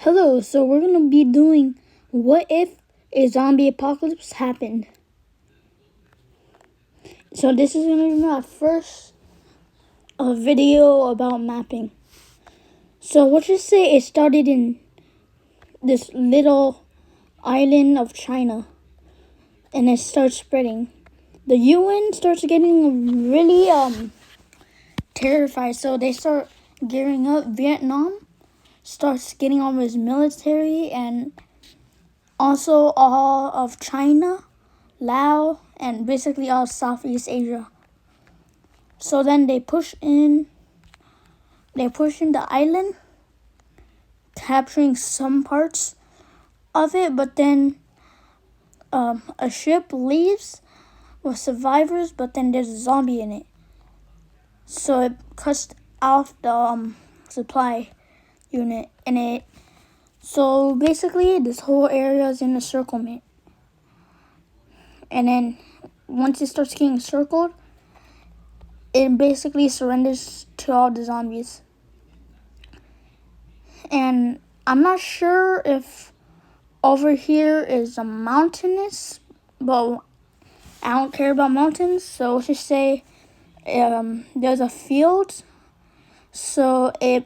Hello, so we're going to be doing what if a zombie apocalypse happened. So this is going to be my first video about mapping. So let's just say it started in this little island of China and it starts spreading. The UN starts getting really terrified, so they start gearing up. Vietnam starts getting all his military, and also all of China, Laos, and basically all Southeast Asia. So then they push in the island, capturing some parts of it, but then a ship leaves with survivors, but then there's a zombie in it. So it cuts off the supply unit in it. So basically this whole area is in encirclement. And then once it starts getting circled, it basically surrenders to all the zombies. And I'm not sure if over here is a mountainous, but I don't care about mountains, so let's just say there's a field, so it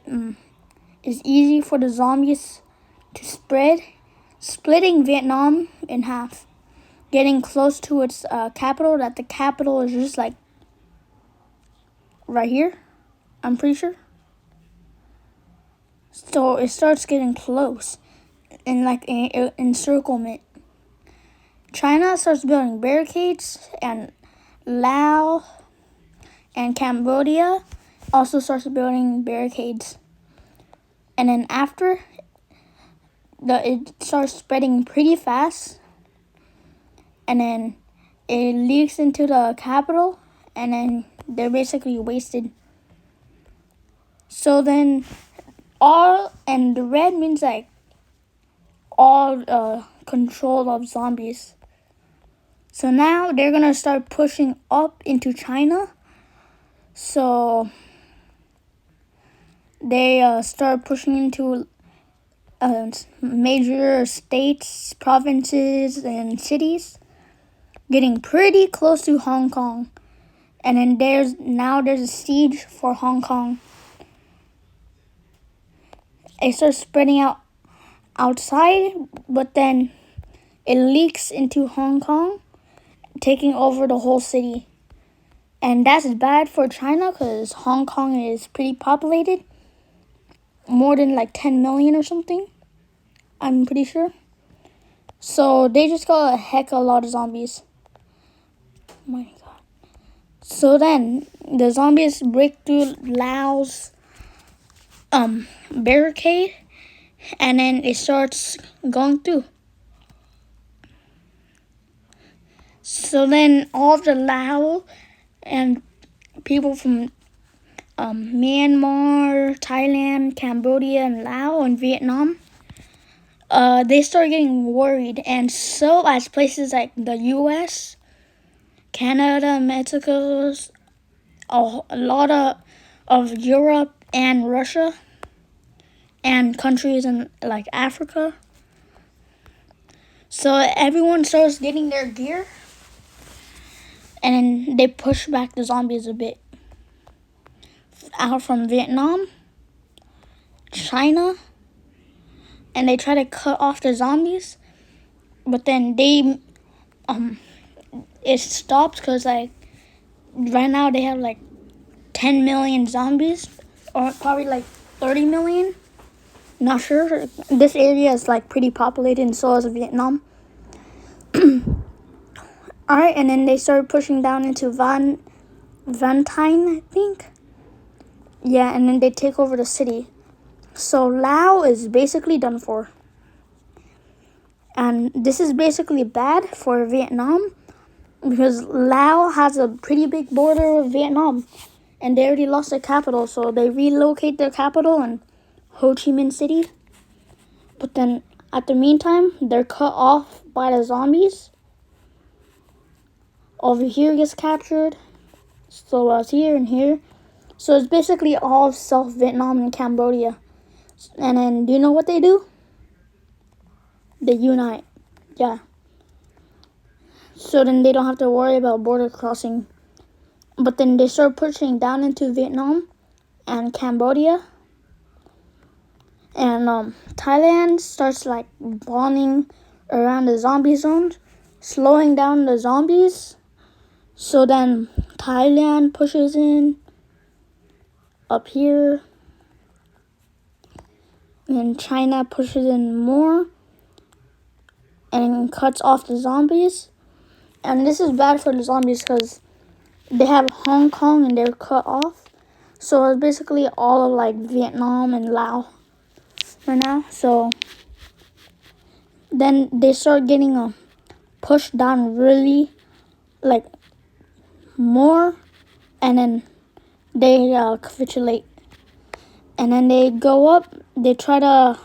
is easy for the zombies to spread, splitting Vietnam in half, getting close to its capital. That the capital is just like right here, I'm pretty sure. So it starts getting close in like an encirclement. China starts building barricades, and Laos and Cambodia also starts building barricades. And then after, it starts spreading pretty fast, and then it leaks into the capital, and then they're basically wasted. So then and the red means like all control of zombies. So now they're gonna start pushing up into China. So they start pushing into major states, provinces, and cities, getting pretty close to Hong Kong. And then there's a siege for Hong Kong. It starts spreading out outside, but then it leaks into Hong Kong, taking over the whole city. And that's bad for China because Hong Kong is pretty populated, more than like 10 million or something, I'm pretty sure. So they just got a lot of zombies. Oh my god. So then the zombies break through Laos barricade, and then it starts going through. So then all of the Lao and people from Myanmar, Thailand, Cambodia, and Laos and Vietnam, they start getting worried. And so as places like the US, Canada, Mexico, a lot of Europe and Russia, and countries in like Africa. So everyone starts getting their gear, and they push back the zombies a bit. Out from Vietnam, China, and they try to cut off the zombies, but then it stops because like right now they have like 10 million zombies, or probably like 30 million. Not sure. This area is like pretty populated, and so is Vietnam. Alright, and then they started pushing down into Van Tine, I think. Yeah, and then they take over the city. So Laos is basically done for. And this is basically bad for Vietnam because Laos has a pretty big border with Vietnam, and they already lost their capital, so they relocate their capital in Ho Chi Minh City. But then at the meantime, they're cut off by the zombies. Over here gets captured. So it's here and here. So it's basically all South Vietnam and Cambodia. And then do you know what they do? They unite. Yeah. So then they don't have to worry about border crossing. But then they start pushing down into Vietnam and Cambodia. And Thailand starts like bombing around the zombie zones, slowing down the zombies. So then Thailand pushes in up here. And China pushes in more and cuts off the zombies. And this is bad for the zombies because they have Hong Kong and they're cut off. So it's basically all of like Vietnam and Laos right now. So then they start getting pushed down really like more, and then they capitulate. And then they go up, they try to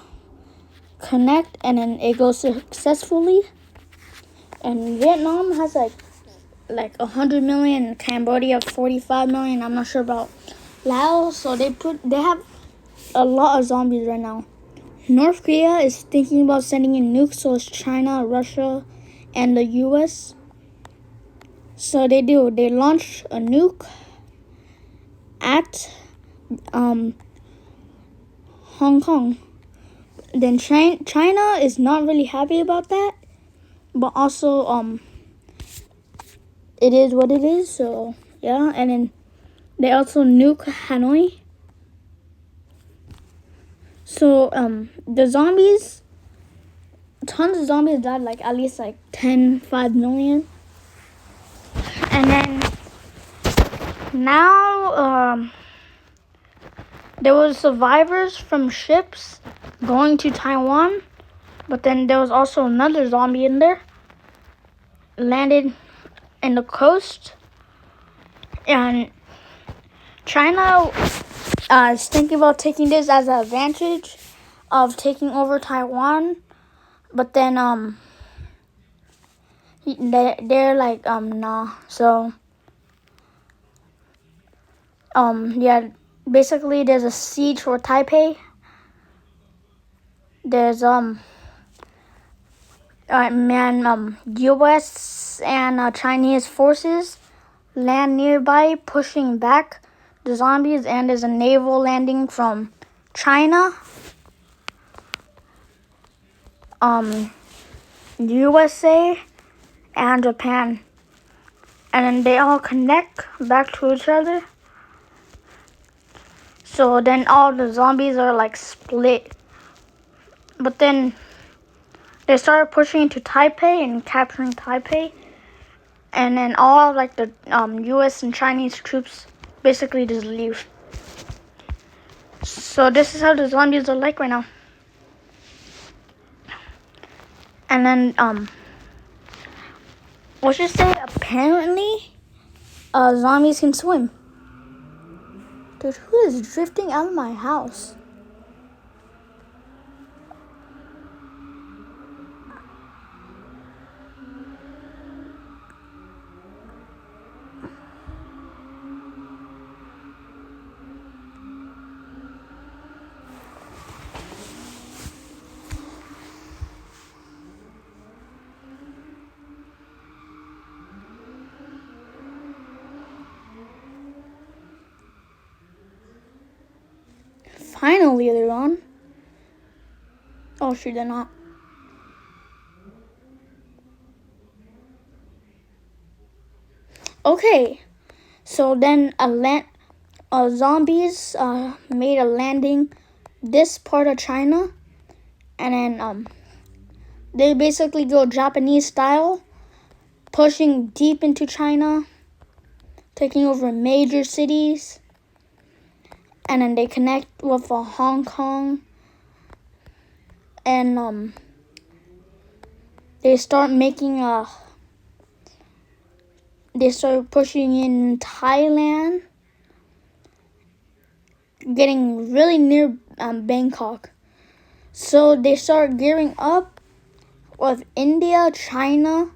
connect, and then it goes successfully. And Vietnam has like 100 million, Cambodia 45 million. I'm not sure about Laos. So they have a lot of zombies right now. North Korea is thinking about sending in nukes, so is China, Russia, and the US. So they launch a nuke at Hong Kong. Then China is not really happy about that, but also it is what it is. So yeah, and then they also nuke Hanoi. So the zombies, tons of zombies died, like at least like 5 million. And then now there was survivors from ships going to Taiwan, but then there was also another zombie in there, landed in the coast. And China is thinking about taking this as an advantage of taking over Taiwan, but then they're like nah. So yeah, basically there's a siege for Taipei. There's US and Chinese forces land nearby, pushing back the zombies, and there's a naval landing from China, USA, and Japan. And then they all connect back to each other. So then all the zombies are like split. But then they started pushing into Taipei and capturing Taipei. And then all like the US and Chinese troops basically just leave. So this is how the zombies are like right now. And then let's just say apparently zombies can swim. Dude, who is drifting out of my house? Finally, they're on. Oh, shoot, they're not. Okay, so then zombies made a landing this part of China, and then they basically go Japanese style, pushing deep into China, taking over major cities, and then they connect with Hong Kong, and they start pushing in Thailand, getting really near Bangkok. So they start gearing up with India, China,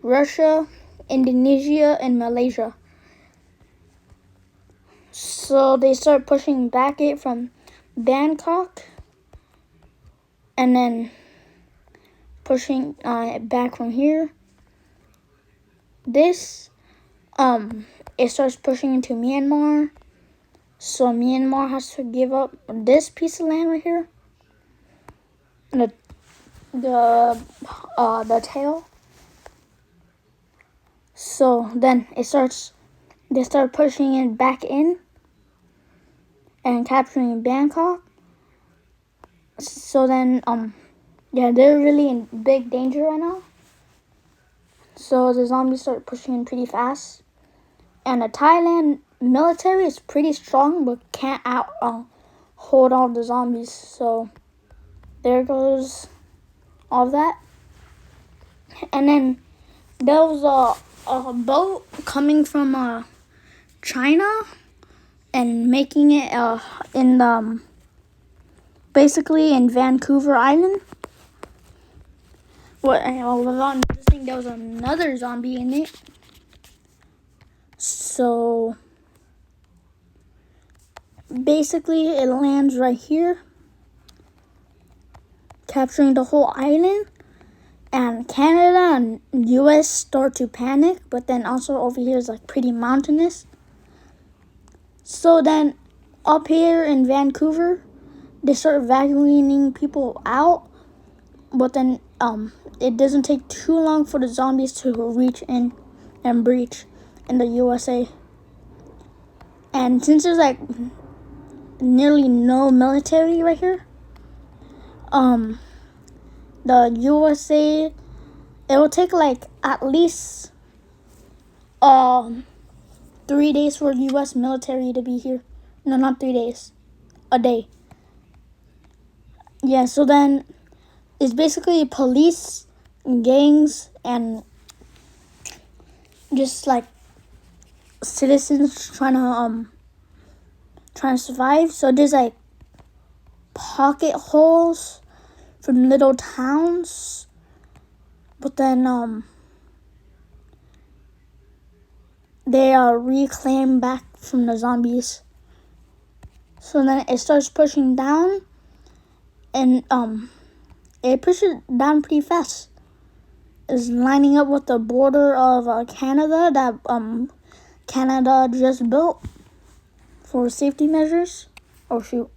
Russia, Indonesia, and Malaysia. So they start pushing back it from Bangkok, and then pushing back from here. This it starts pushing into Myanmar. So Myanmar has to give up this piece of land right here. The tail. So then they start pushing it back in and capturing Bangkok. So then yeah, they're really in big danger right now. So the zombies start pushing in pretty fast. And the Thailand military is pretty strong, but can't hold all the zombies. So there goes all that. And then there was a boat coming from China and making it in basically in Vancouver Island. Without noticing, there was another zombie in it. So basically it lands right here, capturing the whole island. And Canada and US start to panic, but then also over here is like pretty mountainous. So then up here in Vancouver, they start evacuating people out, but then it doesn't take too long for the zombies to reach in and breach in the USA. And since there's like nearly no military right here, the USA, it will take like at least 3 days for the US military to be here. No, not 3 days, a day. Yeah, so then it's basically police, gangs, and just like citizens trying to survive. So there's like pocket holes from little towns, but then they are reclaimed back from the zombies. So then it starts pushing down, and it pushes down pretty fast. It's lining up with the border of Canada that Canada just built for safety measures. Oh shoot.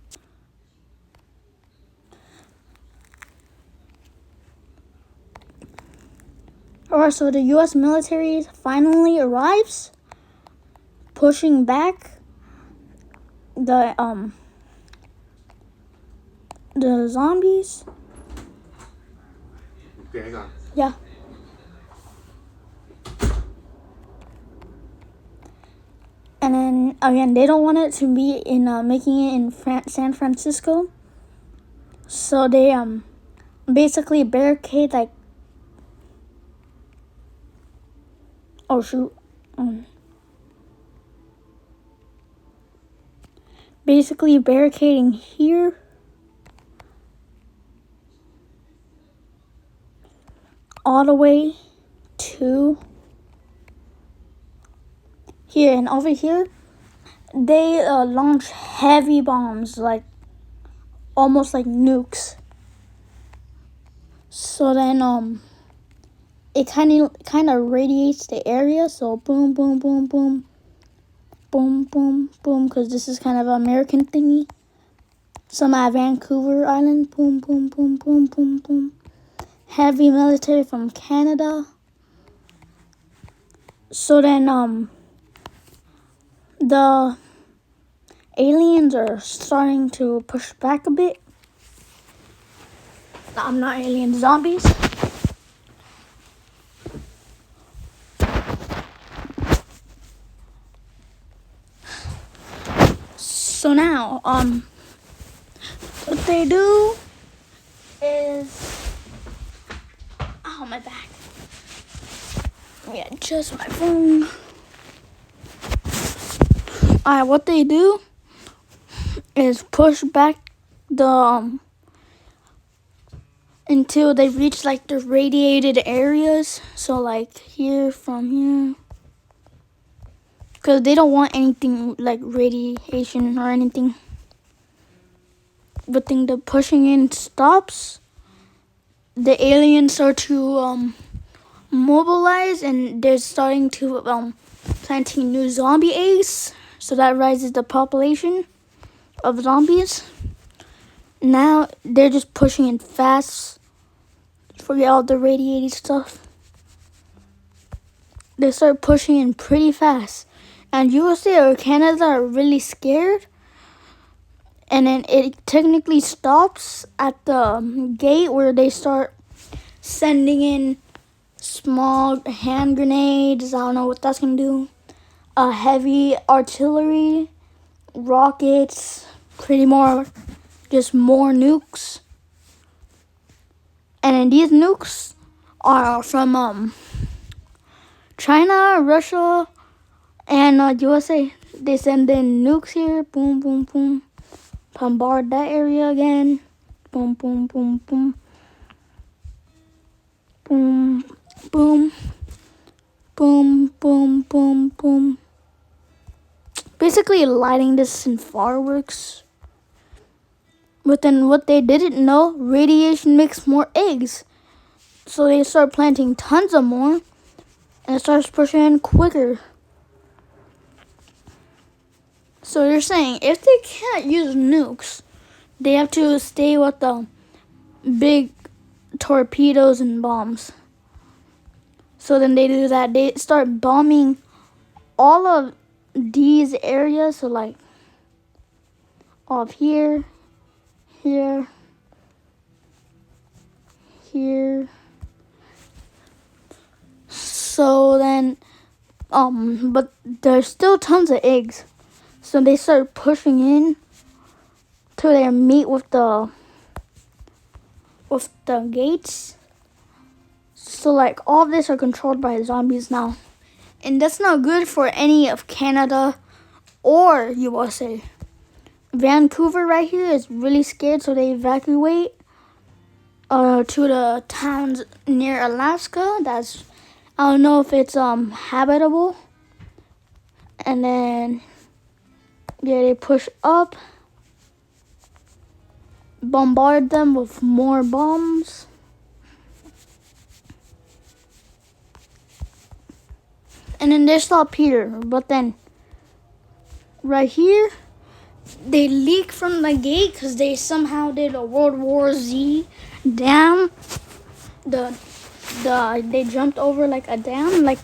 Alright, so the US military finally arrives, pushing back the zombies. Okay, hang on. Yeah. And then again, they don't want it to be in making it in San Francisco, so they basically barricade like. Oh shoot. Basically barricading here. All the way to here, and over here they launch heavy bombs, like almost like nukes. So then it kind of radiates the area. So boom, boom, boom, boom, boom, boom, boom. Because this is kind of an American thingy. Some at Vancouver Island. Boom, boom, boom, boom, boom, boom. Heavy military from Canada. So then the aliens are starting to push back a bit. I'm not aliens, zombies. So now, what they do is, oh, my back. Yeah, just my phone. Alright, what they do is push back the, until they reach like the radiated areas. So like here, from here. Because they don't want anything like radiation or anything. But then the pushing in stops. the aliens start to mobilize, and they're starting to planting new zombie eggs, so that rises the population of zombies. Now they're just pushing in fast. Forget all the radiating stuff. They start pushing in pretty fast, and USA or Canada are really scared. And then it technically stops at the gate where they start sending in small hand grenades. I don't know what that's gonna do. Heavy artillery, rockets, pretty more, just more nukes. And then these nukes are from China, Russia, and USA. They send in nukes here. Boom, boom, boom. Bombard that area again. Boom, boom, boom, boom. Boom, boom. Boom, boom, boom, boom. Basically lighting this in fireworks. But then what they didn't know, radiation makes more eggs. So they start planting tons of more, and it starts pushing in quicker. So they're saying if they can't use nukes, they have to stay with the big torpedoes and bombs. So then they do that. They start bombing all of these areas. So like off here, here, here. So then, but there's still tons of eggs. So they start pushing in till they meet with the gates. So like all of this are controlled by zombies now. And that's not good for any of Canada or USA. Vancouver right here is really scared, so they evacuate to the towns near Alaska. That's, I don't know if it's habitable. And then yeah, they push up, bombard them with more bombs. And then they stop here. But then right here, they leak from the gate because they somehow did a World War Z dam. They jumped over like a dam, like,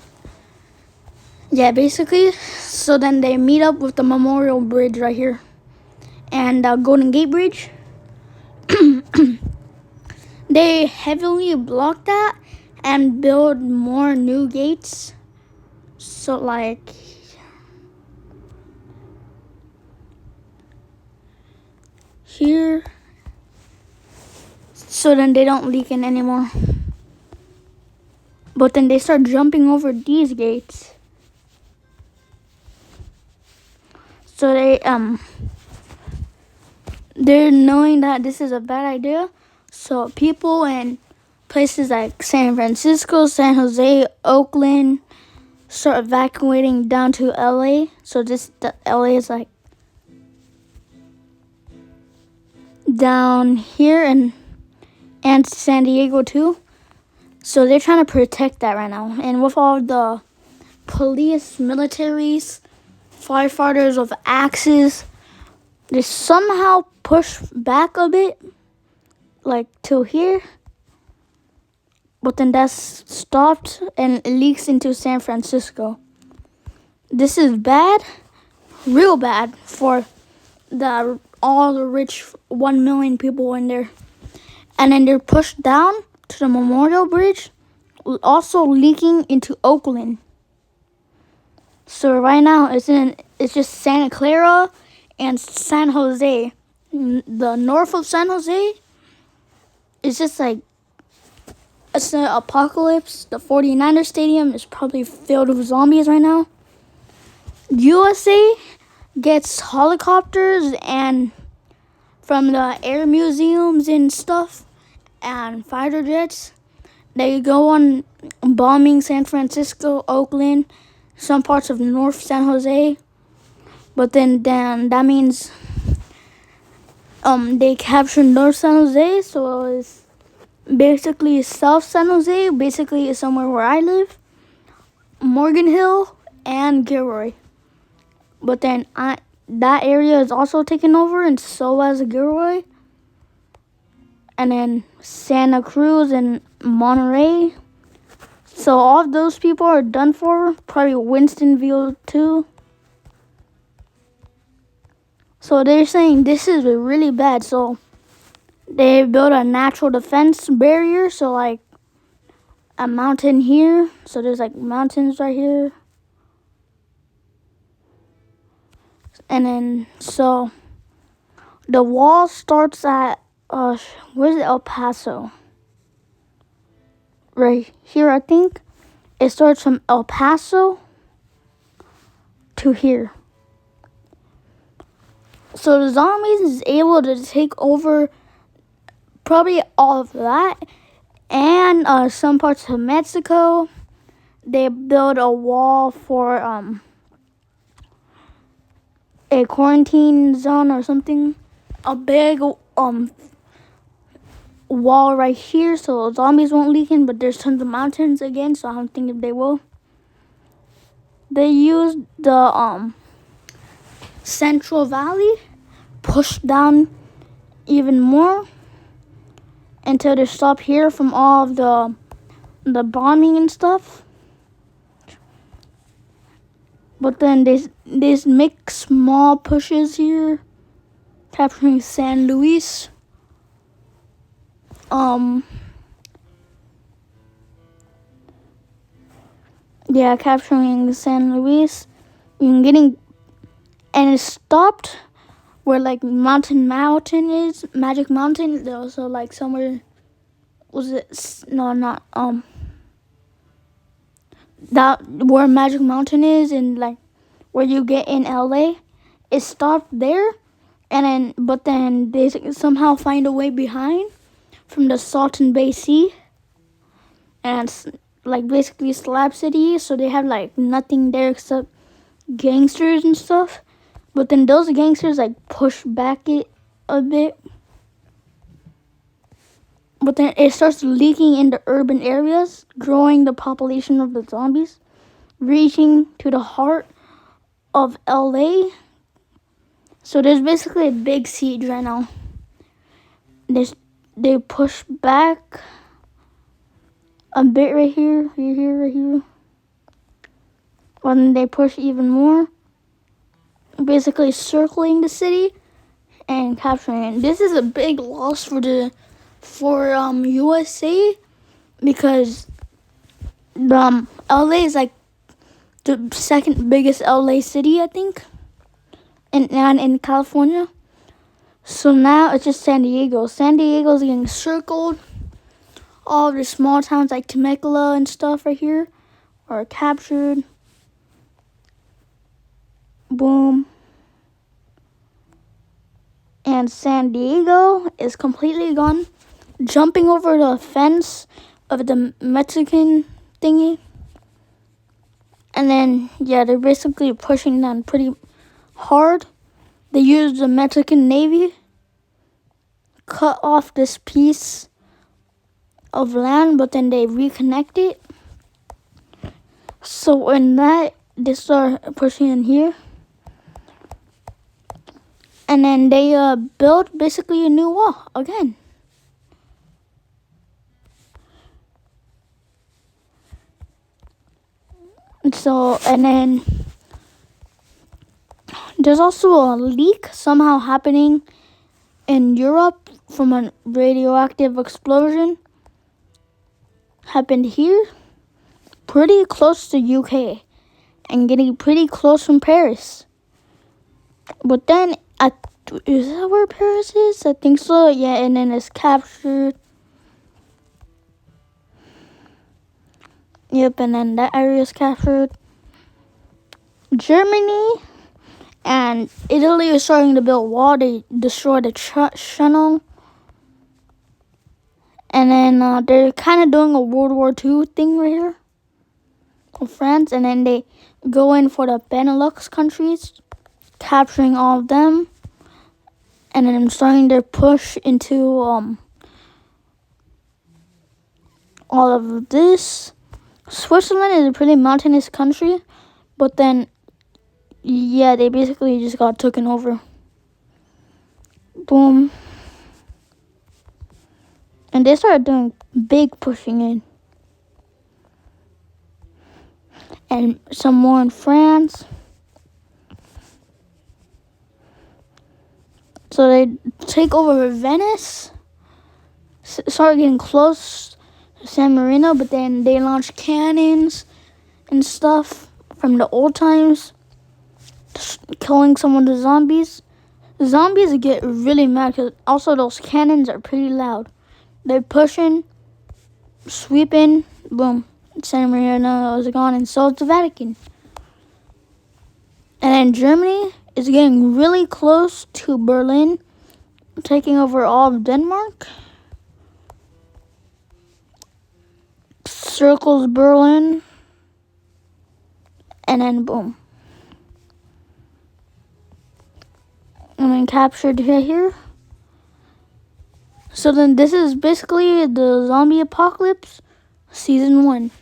yeah, basically. So then they meet up with the Memorial Bridge right here and Golden Gate Bridge. They heavily block that and build more new gates. So like here, so then they don't leak in anymore. But then they start jumping over these gates. So they're knowing that this is a bad idea. So people in places like San Francisco, San Jose, Oakland start evacuating down to LA. So the LA is like down here, and San Diego too. So they're trying to protect that right now. And with all the police, militaries, firefighters with axes, they somehow push back a bit, like till here. But then that's stopped and it leaks into San Francisco. This is bad, real bad for all the rich 1 million people in there. And then they're pushed down to the Memorial Bridge, also leaking into Oakland. So right now it's just Santa Clara and San Jose. The north of San Jose is just like, it's an apocalypse. The 49ers stadium is probably filled with zombies right now. USA gets helicopters and from the air museums and stuff and fighter jets. They go on bombing San Francisco, Oakland, some parts of North San Jose. But then that means they captured North San Jose, so it's basically South San Jose, basically is somewhere where I live, Morgan Hill, and Gilroy. But then that area is also taken over, and so has Gilroy. And then Santa Cruz and Monterey. So all of those people are done for. Probably Winstonville too. So they're saying this is really bad. So they built a natural defense barrier. So like a mountain here. So there's like mountains right here. And then so the wall starts at where's El Paso? Right here, I think. It starts from El Paso to here. So the zombies is able to take over probably all of that and some parts of Mexico. They build a wall for a quarantine zone or something. A big wall right here so zombies won't leak in, but there's tons of mountains again, so I don't think if they will. They used the Central Valley, pushed down even more until they stop here from all of the bombing and stuff. But then they make small pushes here, capturing San Luis. Yeah, capturing San Luis. And it stopped where like Mountain is, Magic Mountain. There also like somewhere, was it, no, not, that where Magic Mountain is and like where you get in LA. It stopped there, but then they somehow find a way behind from the Salton Bay Sea, and it's like basically Slab City, so they have like nothing there except gangsters and stuff. But then those gangsters like push back it a bit. But then it starts leaking into urban areas, growing the population of the zombies, reaching to the heart of LA. So there's basically a big siege right now. They push back a bit right here. And then they push even more, basically circling the city and capturing it. This is a big loss for USA, because LA is like the second biggest LA city, I think, in California. So now it's just San Diego. San Diego's getting circled. All of the small towns like Temecula and stuff right here are captured. Boom. And San Diego is completely gone. Jumping over the fence of the Mexican thingy. And then, yeah, they're basically pushing down pretty hard. They used the Mexican Navy, cut off this piece of land, but then they reconnect it. So when they start pushing in here. And then they built basically a new wall again. And then there's also a leak somehow happening in Europe from a radioactive explosion. Happened here, pretty close to UK, and getting pretty close from Paris. But then, is that where Paris is? I think so, yeah, and then it's captured. Yep, and then that area is captured. Germany and Italy are starting to build a wall. They destroyed the channel. And then they're kind of doing a World War II thing right here with France. And then they go in for the Benelux countries, capturing all of them. And then starting their push into all of this. Switzerland is a pretty mountainous country, but then, yeah, they basically just got taken over. Boom. And they started doing big pushing in. And some more in France. So they take over Venice. Start getting close to San Marino, but then they launch cannons and stuff from the old times, killing some of the zombies. The zombies get really mad because also those cannons are pretty loud. They're pushing, sweeping, boom. San Marino is gone, and so is the Vatican. And then Germany is getting really close to Berlin, taking over all of Denmark. Circles Berlin, and then boom. And then captured here. So then this is basically the zombie apocalypse, season 1.